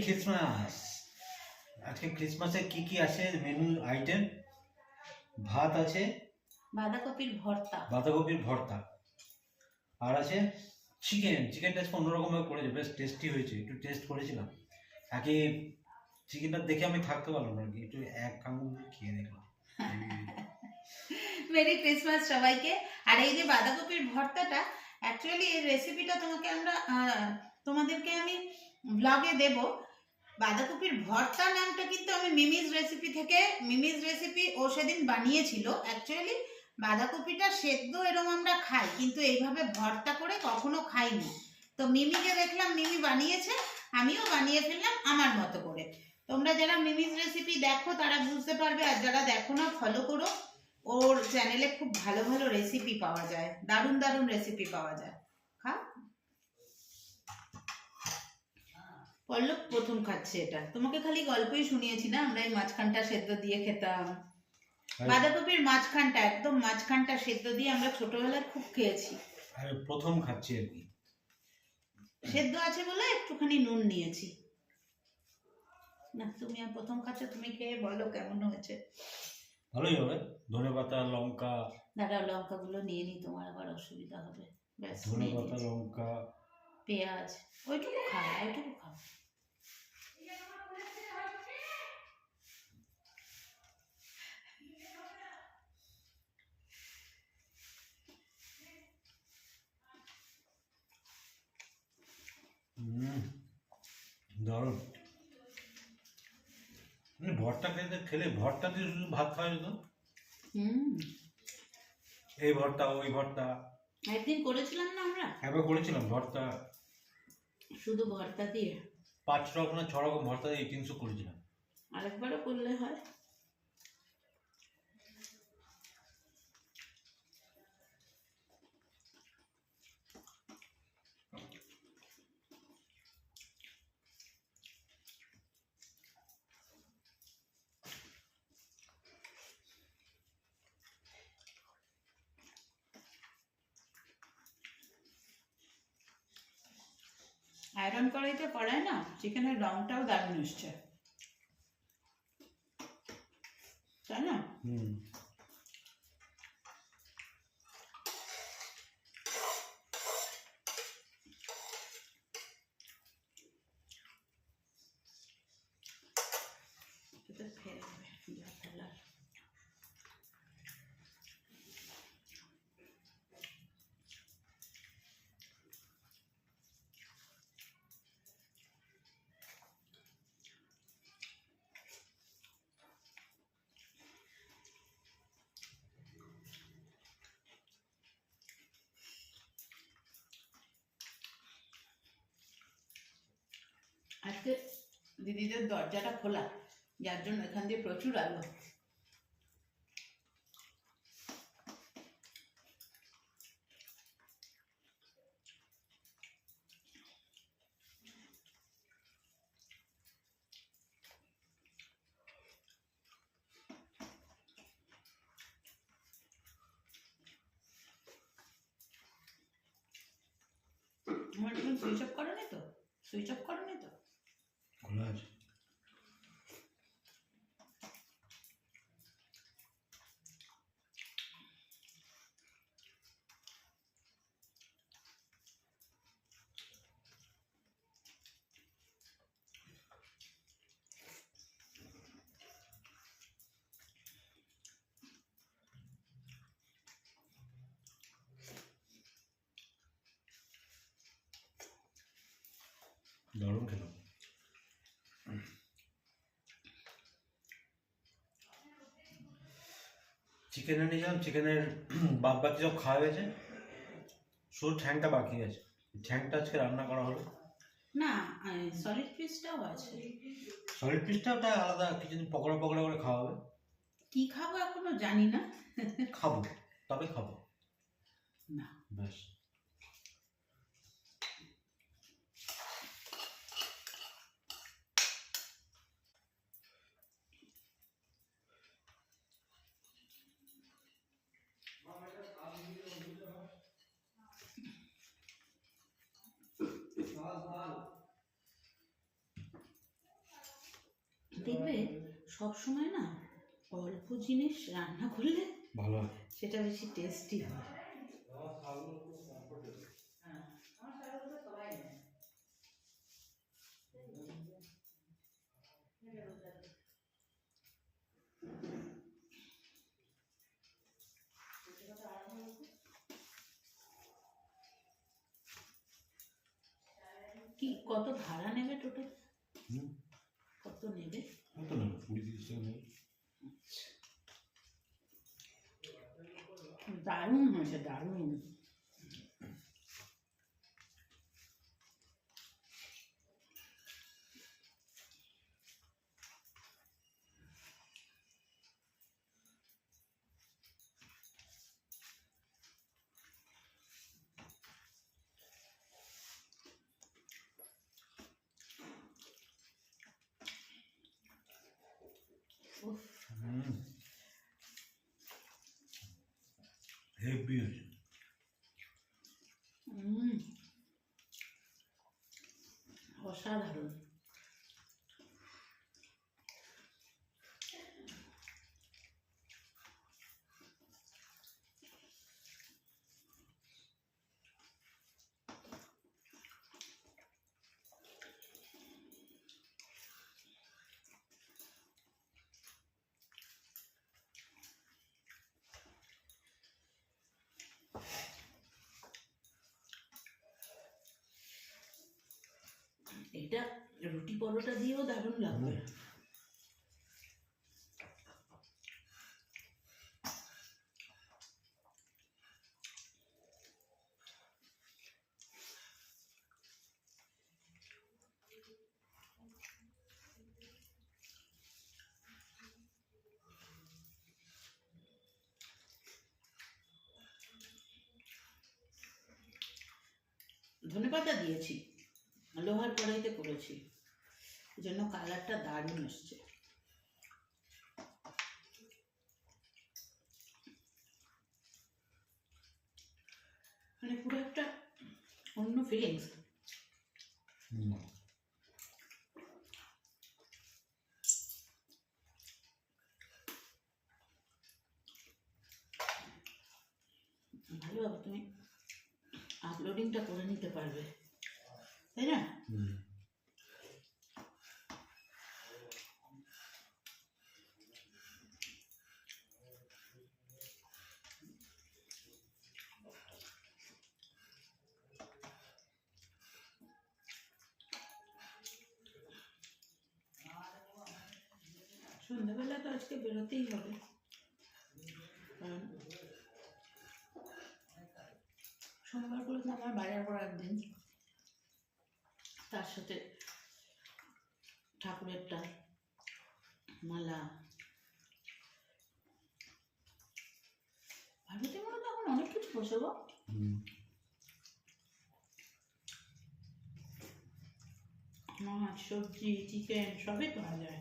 Christmas. আজকে ক্রিসমাসে কি কি আছে মেনু আইটেম? ভাত আছে, বাঁধাকপির ভর্তা, আর আছে চিকেনটা আজকে অন্যরকম ভাবে করেছে, বেশ টেস্টি হয়েছে, একটু টেস্ট করেছিলাম। আগে চিকেনটা দেখে আমি থাকতে পারলাম না, একটু এক আঙুল খেয়ে দেখলাম। মেরি ক্রিসমাস সবাইকে। আর এই যে বাঁধাকপির ভর্তাটা, অ্যাকচুয়ালি এই রেসিপিটা তোমাদেরকে আমি ব্লগে দেব। বাঁধাকপির ভর্তা নামটা কিন্তু আমি মিমিজ রেসিপি ও সেদিন বানিয়েছিল। অ্যাকচুয়ালি বাঁধাকপিটা সেদ্ধ এরকম আমরা খাই, কিন্তু এইভাবে ভর্তা করে কখনো খাইনি। তো মিমিকে দেখলাম মিমি বানিয়েছে, আমিও বানিয়ে ফেললাম আমার মতো করে। তোমরা যারা মিমিজ রেসিপি দেখো তারা বুঝতে পারবে, আর যারা দেখো না ফলো করো। ওর চ্যানেলে খুব ভালো ভালো রেসিপি পাওয়া যায়, দারুণ দারুণ রেসিপি পাওয়া যায়। খাও। পল্লব প্রথম খাচ্ছে এটা, তোমাকে খালি গল্পই শুনিয়েছি না, আমরা এই মাঝখানটা সেদ্ধ দিয়ে খেতাম। বাঁধাকপির একদম মাঝখানটা সেদ্ধ দিয়ে আমরা ছোটবেলায় খুব খেয়েছি। প্রথম খাচ্ছি আর কি, সেদ্ধ আছে বলে একটুখানি নুন নিয়েছি। না, তুমি আর প্রথম খাচ্ছ, তুমি খেয়ে বলো কেমন হয়েছে। ভালোই হবে। ধনেপাতা, লঙ্কা, দাঁড়াও লঙ্কাগুলো নিয়ে নি, তোমার আবার অসুবিধা হবে। ব্যাস, ধনেপাতা, লঙ্কা, পেঁয়াজ, ওইটুকু খাও। দারুণ। ভর্তা খেলে ভর্তা দিয়ে শুধু ভাত খাওয়া যেত। এই ভর্তা ওই ভর্তা একদিন করেছিলাম না আমরা, একবার করেছিলাম ভর্তা, শুধু ভর্তা দিয়ে 5 রকম না 6 রকম ভর্তা দিয়ে 300 করেছিলাম। আরেকবারও করলে হয়। আয়রন কড়াইতে করায় না, চিকেনের রংটাও দারুণ এসছে, তাই না? আজকে দিদিদের দরজাটা খোলা, যার জন্য এখান দিয়ে প্রচুর আলো। আমার ফোন সুইচ অফ করো নি তো? খোলা আছে। দারুণ খেলাম। চিকেন এনেছিলাম, চিকেনের বাদ বাকি সব খাওয়া হয়েছে, শুধু ঠ্যাংটা বাকি আছে। ঠ্যাংটা আজকে রান্না করা হলো না, সলিড পিসটাও আছে। সলিড পিসটা ওটা আলাদা কিছুদিন পকোড়া করে খাওয়া হবে। কি খাবো এখনো জানি না, খাবো, তবে খাবো না ব্যাস। দেখবে সব সময় না অল্প জিনিস রান্না করলে ভালো হয়। সেটা বেশি টেস্টি হয়। কি কত ভাড়া নেবে টোটাল? কত নেবে? কত নেবে? 20-30 টাকা নেবে। দারুণ হয়েছে, দারুণ। উফ, হেভি হয়েছে। অসাধারণ। এটা রুটি পরোটা দিয়েও দারুণ লাগবে। ধনেপাতা দিয়েছি, লোহার কড়াইতে করেছি, এই জন্য কালারটা দারুণ এসছে। মানে পুরো একটা অন্য ফিলিংস। ভালোভাবে তুমি আপলোডিংটা করে নিতে পারবে, তাই না? সন্ধ্যাবেলা তো আজকে বেরোতেই হবে, কারণ সোমবার করে তো আমার বাজার করার দিন, তার সাথে ঠাকুরেরটা মালা। ভারতীয় মনে তো এখন অনেক কিছু বসাবো, মাছ, সবজি, চিকেন সবই পাওয়া যায়।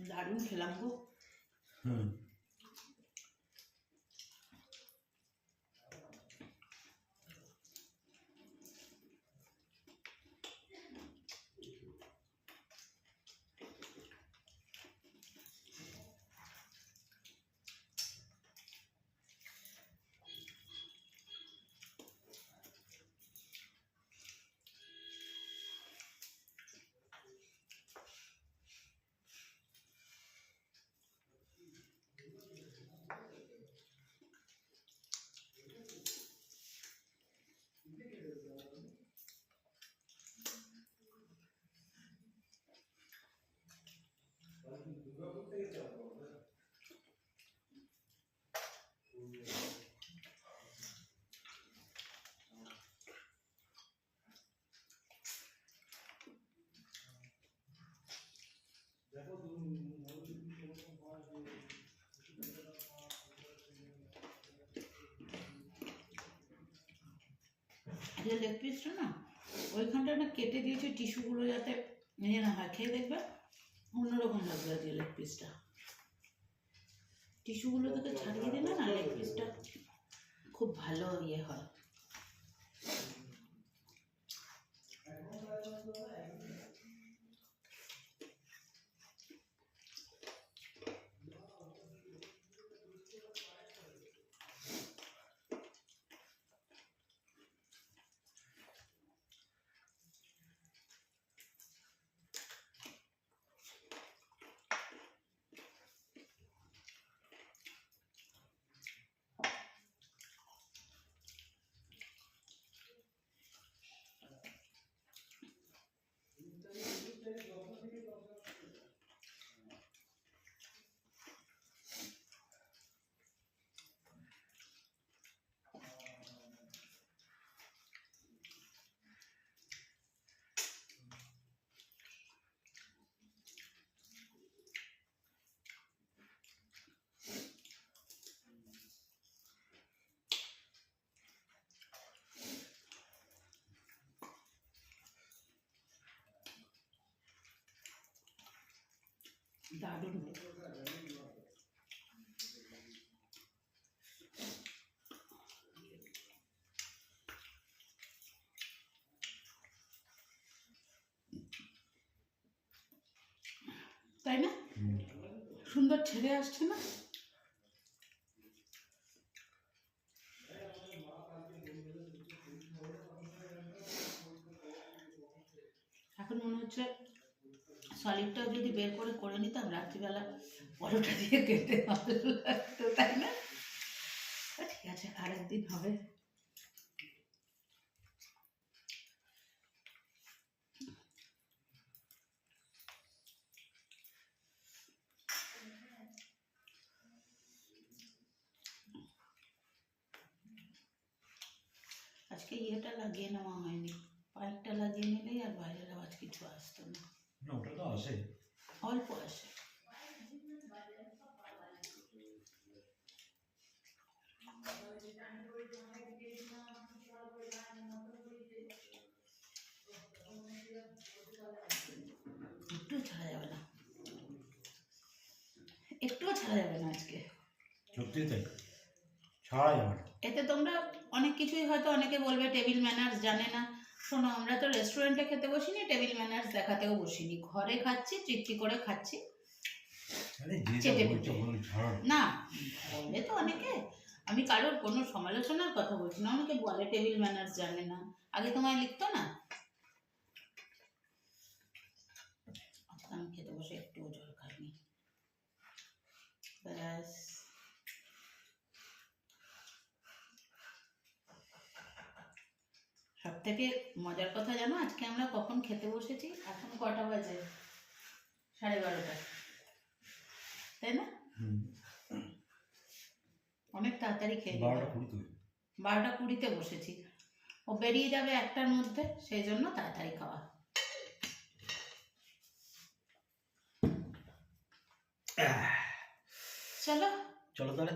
দারুণ খেলাম গো। যে লেগ পিসটা না ওইখানটা না কেটে দিয়েছে টিস্যুগুলো যাতে নিয়ে না হয়, খেয়ে দেখবে অন্যরকম লাগবে আজকে লেগ পিসটা। টিস্যুগুলো থেকে ছাড়িয়ে দিলে না লেগ পিসটা খুব ভালো ইয়ে হয়। দারুণ। তাই না? সুন্দর ছেড়ে আসছে না? এখন মনে হচ্ছে সলিডটাও যদি বের করে করে নিতাম রাত্রিবেলা পরোটা দিয়ে খেতে ভালো লাগতো, তাই না? ঠিক আছে, আরেকদিন হবে। আজকে ইয়েটা লাগিয়ে নেওয়া হয়নি, পাইপটা লাগিয়ে নিলেই আর বাইরের আওয়াজ কিছু আসতো না। না ওটা তো আসে, অল্প আসে। একটুও ছাড়া যাবে না, একটুও ছাড়া যাবে না আজকে, সত্যি তাই, ছাড়া যাবে না। এতে তোমরা অনেক কিছুই হয়তো অনেকে বলবে টেবিল ম্যানার্স জানে না। শোনো, আমরা তো রেস্টুরেন্টে খেতে বসিনি, টেবিল ম্যানার্স দেখাতেও বসিনি, ঘরে খাচ্ছি, তৃপ্তি করে খাচ্ছি। আরে যেটা চেটে বলছো পুটে। বল, ছাড়। না বলে তো অনেকে, আমি কারোর কোনো সমালোচনার কথা বলছি না, অনেকে বলে টেবিল ম্যানার্স জানে না, আগে তোমায় লিখতো না। আজকে আমি খেতে বসে একটুও জল খাইনি, ব্যাস। সব থেকে মজার কথা জানো, আজকে আমরা কখন খেতে বসেছি? এখন কটা বাজে? 12:30, তাই না? অনেক তাড়াতাড়ি খেয়ে নিলাম। 12:20 বসেছি, ও বেরিয়ে যাবে 1টার মধ্যে, সেই জন্য তাড়াতাড়ি খাওয়া। চলো চলো তাহলে,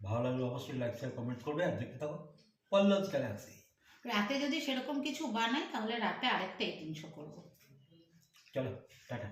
ভালো লাগলো অবশ্যই লাইক শেয়ার কমেন্ট করবে আর দেখতে থাকো পল্লবস গ্যালাক্সি। রাতে যদি সেরকম কিছু বানাই তাহলে রাতে আরেকটা 1800 করবো। চলো টাটা।